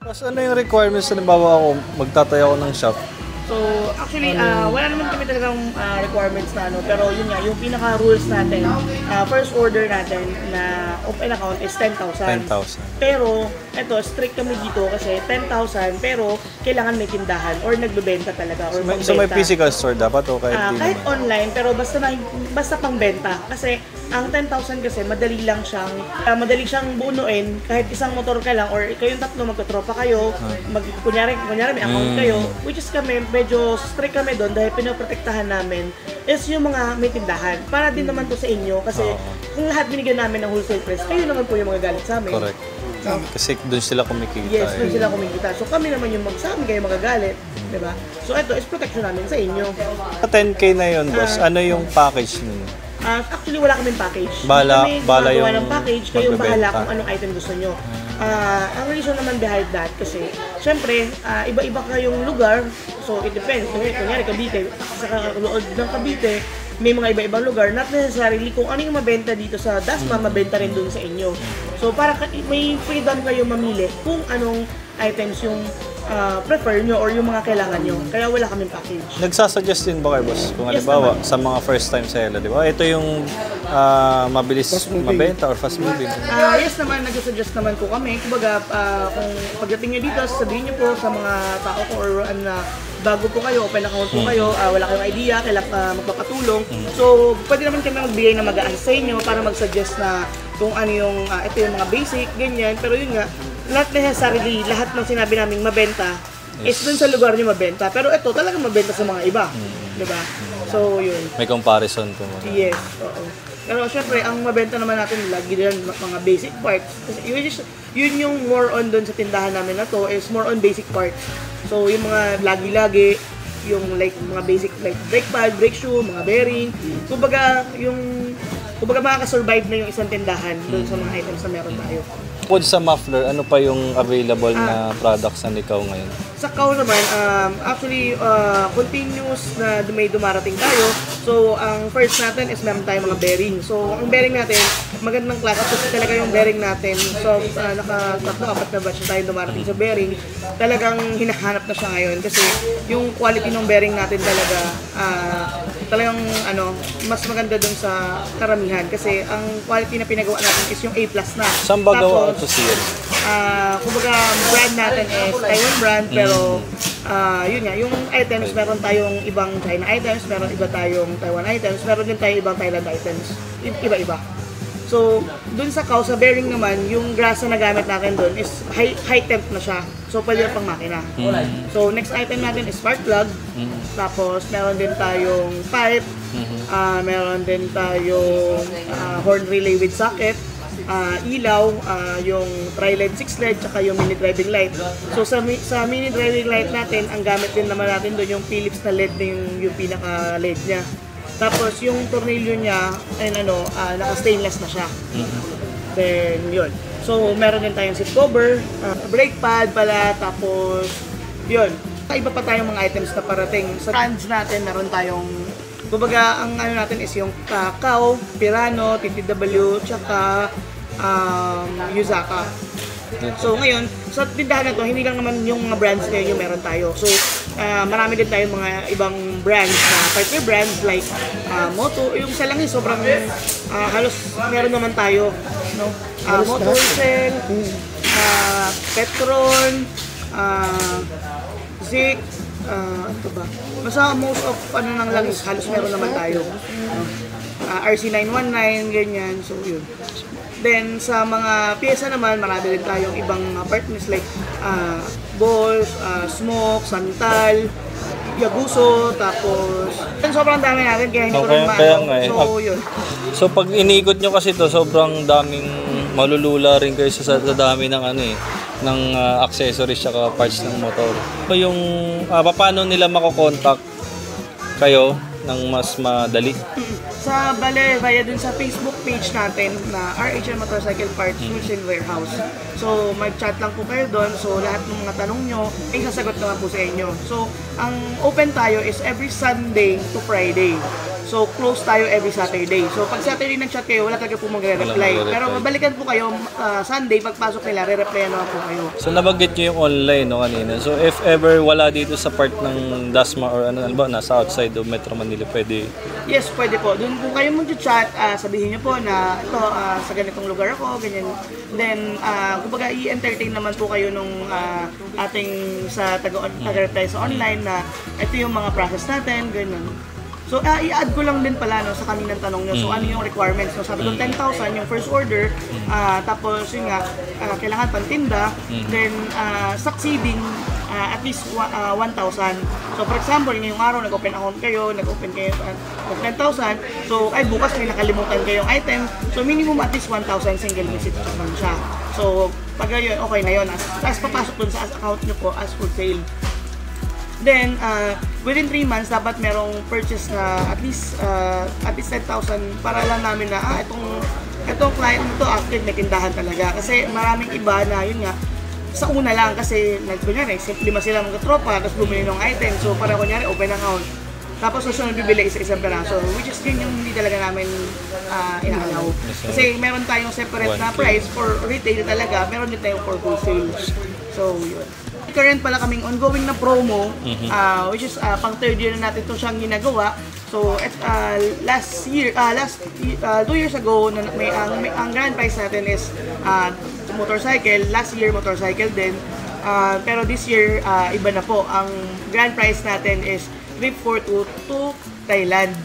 Tapos ano yung requirements, halimbawa ako, magtatayo ako ng shop? So, actually, wala naman kami talagang requirements na ano, pero yun nga, yung pinaka-rules natin, first order natin na open account is 10,000. 10,000. Pero, eto, strict kami dito kasi 10,000, pero kailangan may tindahan or nagbebenta talaga or So may physical store dapat o kahit di kahit naman? online, pero basta pangbenta. Kasi ang 10,000 kasi madali siyang bunuin kahit isang motor ka lang or kayong tatlo magkatropa kayo, kunyari may account kayo, which is kami, medyo strict kami doon dahil pinoprotektahan namin is yung mga may tindahan. Para din naman to sa inyo kasi kung lahat binigyan namin ng wholesale price, kayo naman po yung mga galit sa amin. Correct. Kasi doon sila kumikita. Yes, doon sila kumikita. So kami naman yung sa amin kayo magagalit, di ba? So ito is protection namin sa inyo. Sa 10K na yun, boss, ano yung package nun? Actually, wala kaming package. Bala gumagawa yung ng package, kayo bahala magbebenta. kung anong item gusto nyo. Ang reason naman behind that kasi, syempre, iba-iba kayong lugar, so it depends. Kunyari, Cavite, sa loob ng Cavite, may mga iba-ibang lugar, not necessarily kung ano yung mabenta dito sa Dasma, mabenta rin dun sa inyo. So, para may freedom kayo mamili kung anong items yung prefer nyo or yung mga kailangan nyo. Kaya wala kaming package. Nagsasuggest din ba kayo, boss? Kung halimbawa, sa mga first time seller, di ba? Ito yung mabilis mabenta or fast moving. Yes naman, nag-suggest naman po kami. Kumbaga, kung pagdating nyo dito, sabihin nyo po sa mga tao ko or bago po kayo, open account po kayo, wala kayong idea, kailangan magpapatulong. So, pwede naman kami magbigay na mag-a-assist sa inyo para mag-suggest na kung ano yung, ito yung mga basic, ganyan. Pero yun nga, not necessarily lahat ng sinabi naming mabenta is dun sa lugar nyo mabenta. Pero ito talagang mabenta sa mga iba. Diba? So, yun. May comparison po. Yes, oo. Pero syempre, ang mabenta naman natin lagi din mga basic parts. Kasi yun yung more on dun sa tindahan namin na to is more on basic parts. So, yung mga lagi-lagi, yung like mga basic like brake pad, brake shoe, mga bearing. Kumbaga makaka-survive na yung isang tindahan dun sa mga items na meron tayo. Bukod sa muffler, ano pa yung available na products na ikaw ngayon? Sa Kao naman, actually, continuous na may dumarating tayo. So, ang first natin is meron tayong mga bearing. So, ang bearing natin, magandang klase kasi talaga yung bearing natin. So, naka-4 na batch na tayo dumarating sa bearing. Talagang hinahanap na siya ngayon kasi yung quality ng bearing natin talaga, talagang mas maganda dun sa karamihan. Kasi ang quality na pinagawa natin is yung A+ na. Saan ba gawa ito siya? Kumbaga, brand natin is Taiwan brand, pero yun nga, yung items, meron tayong ibang China items, meron iba tayong Taiwan items, meron din tayong ibang Thailand items, iba-iba. So, dun sa Kao, sa bearing naman, yung grasa na gamit natin dun is high temp na siya. So, pwede na pang makina. So, next item natin is spark plug. Tapos, meron din tayong pipe. Meron din tayong horn relay with socket. Ilaw, yung tri-LED 6LED, tsaka yung mini driving light. So sa mini driving light natin, ang gamit din naman natin doon yung Philips na LED na yung pinaka-LED niya. Tapos yung tornilyo niya, naka-stainless na siya. Then yun. So meron din tayong seat cover, brake pad pala, tapos yun. Iba pa tayong mga items na parating. Sa brands natin, meron tayong kumbaga, ang natin is yung Kao, Pirano, TTW, tsaka Yuzaka. So ngayon, sa tindahan na to, hindi lang naman yung mga brands na yung meron tayo. So marami din tayong mga ibang brands na partner brands like Moto. Yung isa lang yun, sobrang halos meron naman tayo. No? Moto Cell, Petron, Zik, ito ba? Basta most of lang is halos meron naman tayo. RC919, ganyan. So yun. Then sa mga pyesa naman, marami rin tayong ibang partners like Balls, Smoke, Santal, Yaguso, tapos sobrang dami natin kaya hindi ko rin So yun. So pag iniikot nyo kasi to, sobrang daming malulula rin kayo sa dami ng ng accessories at parts ng motor. Yung paano nila mako-contact kayo ng mas madali? Via dun sa Facebook page natin na RHM Motorcycle Parts Wholesale Warehouse. So, mag-chat lang po kayo doon. So, lahat ng mga tanong nyo, ay sasagot naman po sa inyo. So, ang open tayo is every Sunday to Friday. So, close tayo every Saturday. So, pag Saturday nag-chat kayo, wala talaga po magre-reply. Wala magre-reply. Pero babalikan po kayo Sunday, pagpasok nila, re-replyan naman po kayo. So nabanggit nyo yung online no kanina. So if ever wala dito sa part ng Dasma or ano ba, nasa outside of Metro Manila, pwede. Yes, pwede po. Doon po kayo mag-chat, sabihin nyo po na ito, sa ganitong lugar ako, ganyan. Then, kumbaga i-entertain naman po kayo nung ating sa taga-reply sa online na ito yung mga process natin, ganyan. So, i-add ko lang din pala no, sa kaninang tanong nyo. So, ano yung requirements? No? Sabi ko, 10,000 yung first order. Tapos, yun nga, kailangan pantinda. Then, succeeding at least 1,000. So, for example, ngayong araw, nag-open account kayo, nag-open kayo of 10,000. So, ay bukas may nakalimutan kayong item. So, minimum at least 1,000 single visit naman siya. So, pag yun, okay na yun. Tapos, papasok dun sa account nyo po as for sale. Then, within 3 months, dapat merong purchase na at least 10,000 para lang namin na, itong client nito active, may tindahan talaga. Kasi maraming iba na, yun nga, sa una lang kasi, kunyari, lima sila mga tropa, tapos bumili ng item. So, para kunyari, open account. Tapos susunod bibili isa-isang peraso, which is yun yung hindi talaga namin inaalaw. Kasi meron tayong separate na price for retail talaga, meron din tayong for wholesale. So, yun. Current pala kaming ongoing na promo, which is pang third year na natin ito siyang ginagawa. So, last 2 years ago, ang grand prize natin is motorcycle. Last year, motorcycle din. Pero this year, iba na po. Ang grand prize natin is trip for 2 to Thailand.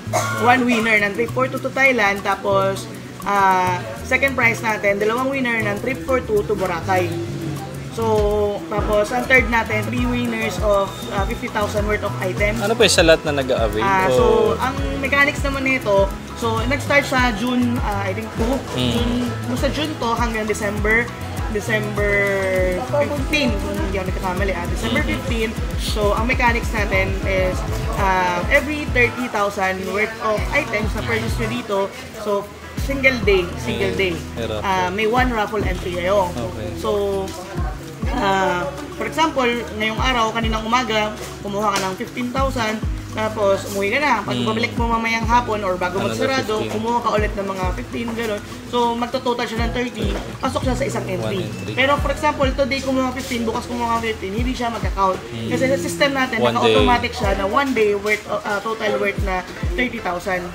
One winner ng trip for 2 to Thailand. Tapos, second prize natin, 2 winner ng trip for 2 to Boracay. So, tapos ang third natin, 3 winners of 50,000 worth of items. Ano pa yung sa lahat na nag-a-avail? So, ang mechanics naman nito, so nag-start sa June, I think 2. Sa June to hanggang December 15, kung hindi ako nagkakamali, December 15. So, ang mechanics natin is every 30,000 worth of items na purchase nyo dito, so single day, may 1 raffle entry kayo. Okay. So, for example, ngayong araw, kaninang umaga, kumuha ka ng 15,000, tapos umuwi ka na. Pag babalik mo mamayang hapon or bago magsarado, kumuha ka ulit ng mga 15, gano'n. So, magto-total siya ng 30, pasok siya sa isang entry. Pero for example, today kumuha 15, bukas kumuha 15, hindi siya mag-account. Kasi sa system natin, naka-automatic siya na 1 day worth, total worth na 30,000.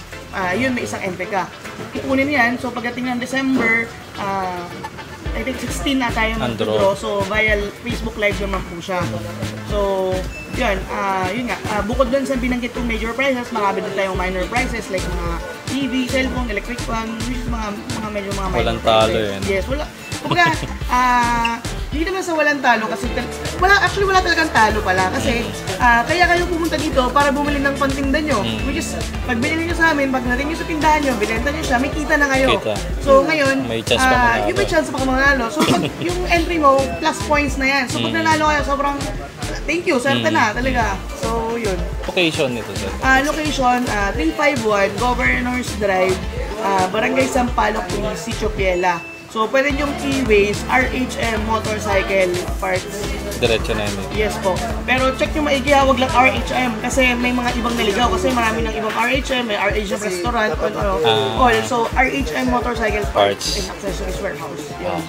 Yun, may isang entry ka. Ipunin yan, so pagdating ng December, I think 16 na tayo mag-draw. So, via Facebook Live naman po siya. So, yun nga. Bukod dun sa binanggit kong major prizes, marami din tayong minor prizes like mga TV, cellphone, electric fan, which is mga medyo mga minor walang talo prizes. yan. Yes, wala. Kumbaga, hindi naman sa walang talo kasi wala talagang talo pala kasi kaya kayo pumunta dito para bumili ng pantinda nyo. Which is, pag binili nyo sa amin, pag natin nyo sa tindahan nyo, binenta nyo siya, may kita na kayo. So ngayon, may chance pa manalo. Yung may chance pa manalo. So pag yung entry mo, plus points na yan. So pag nanalo kayo, sobrang thank you, swerte na talaga. So yun. Location nito, sir? Location, 351 Governors Drive, Barangay Sampaloc, Sitio Piela. So, pwede niyong i-waste RHM Motorcycle Parts. Diretso na yun. Yes po. Pero check nyo maigi, wag lang RHM kasi may mga ibang naligaw kasi marami ng ibang RHM, may RHM Restaurant, all. So, RHM Motorcycle Parts and Accessories Warehouse. Yun.